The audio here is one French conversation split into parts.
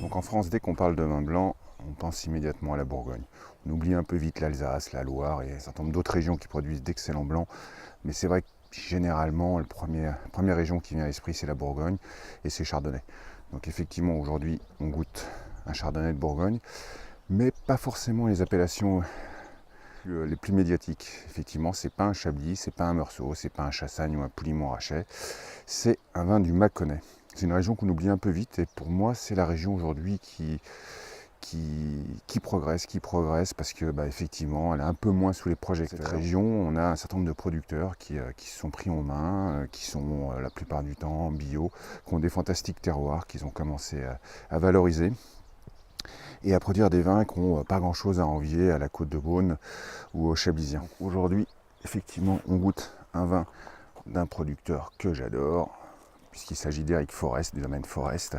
Donc en France, dès qu'on parle de vin blanc, on pense immédiatement à la Bourgogne. On oublie un peu vite l'Alsace, la Loire et un certain nombre d'autres régions qui produisent d'excellents blancs. Mais c'est vrai que généralement, la première région qui vient à l'esprit, c'est la Bourgogne et c'est Chardonnay. Donc effectivement, aujourd'hui, on goûte un Chardonnay de Bourgogne, mais pas forcément les appellations les plus médiatiques. Effectivement, c'est pas un Chablis, c'est pas un Meursault, c'est pas un Chassagne ou un Pouilly-Montrachet. C'est un vin du Mâconnais. C'est une région qu'on oublie un peu vite et pour moi, c'est la région aujourd'hui qui progresse parce que effectivement elle est un peu moins sous les projecteurs. Cette région, on a un certain nombre de producteurs qui se sont pris en main, qui sont la plupart du temps bio, qui ont des fantastiques terroirs qu'ils ont commencé à valoriser et à produire des vins qui n'ont pas grand chose à envier à la Côte de Beaune ou au Chablisien. Aujourd'hui, effectivement, on goûte un vin d'un producteur que j'adore, puisqu'il s'agit d'Eric Forest, du domaine Forest,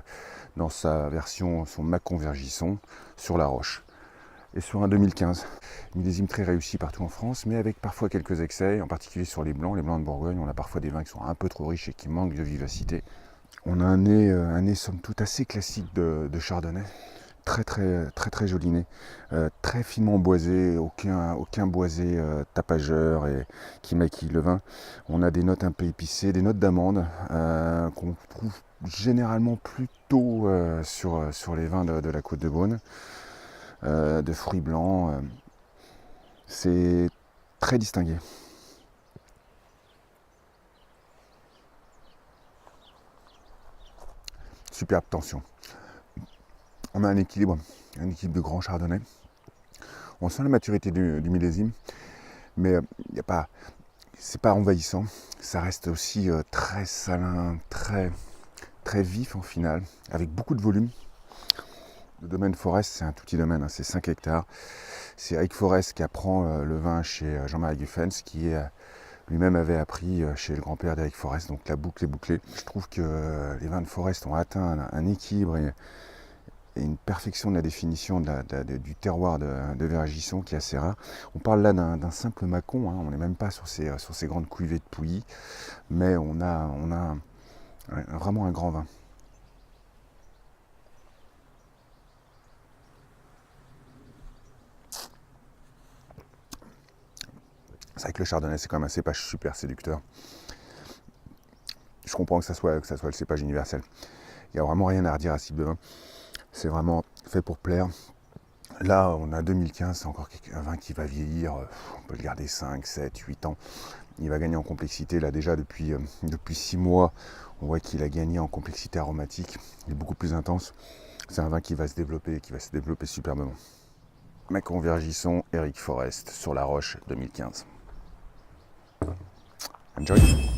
dans sa version, son Mâcon Vergisson, sur la Roche. Et sur un 2015, millésime très réussi partout en France, mais avec parfois quelques excès, en particulier sur les blancs de Bourgogne. On a parfois des vins qui sont un peu trop riches et qui manquent de vivacité. On a un nez somme toute assez classique de Chardonnay. Très joli nez, très finement boisé, aucun boisé tapageur et qui maquille le vin. On a des notes un peu épicées, des notes d'amande qu'on trouve généralement plutôt sur les vins de la Côte de Beaune, de fruits blancs. C'est très distingué. Superbe tension. On a un équilibre de grand chardonnay. On sent la maturité du millésime, mais c'est pas envahissant. Ça reste aussi très salin, très vif en finale, avec beaucoup de volume. Le domaine Forest, c'est un tout petit domaine, c'est 5 hectares. C'est Eric Forest qui apprend le vin chez Jean-Marie Guffens, qui lui-même avait appris chez le grand-père d'Eric Forest, donc la boucle est bouclée. Je trouve que les vins de Forest ont atteint un équilibre et une perfection de la définition du terroir de Vergisson qui est assez rare. On parle là d'un simple Mâcon, on n'est même pas sur ces grandes cuvées de Pouilly, mais on a vraiment un grand vin. C'est vrai que le Chardonnay, c'est quand même un cépage super séducteur. Je comprends que ça soit le cépage universel. Il n'y a vraiment rien à redire à ce type de vin. C'est vraiment fait pour plaire. Là, on a 2015, c'est encore un vin qui va vieillir, on peut le garder 5, 7, 8 ans. Il va gagner en complexité. Là, déjà, depuis 6 mois, on voit qu'il a gagné en complexité aromatique. Il est beaucoup plus intense. C'est un vin qui va se développer superbement. Mâcon Vergisson, Eric Forest, sur la Roche, 2015. Enjoy!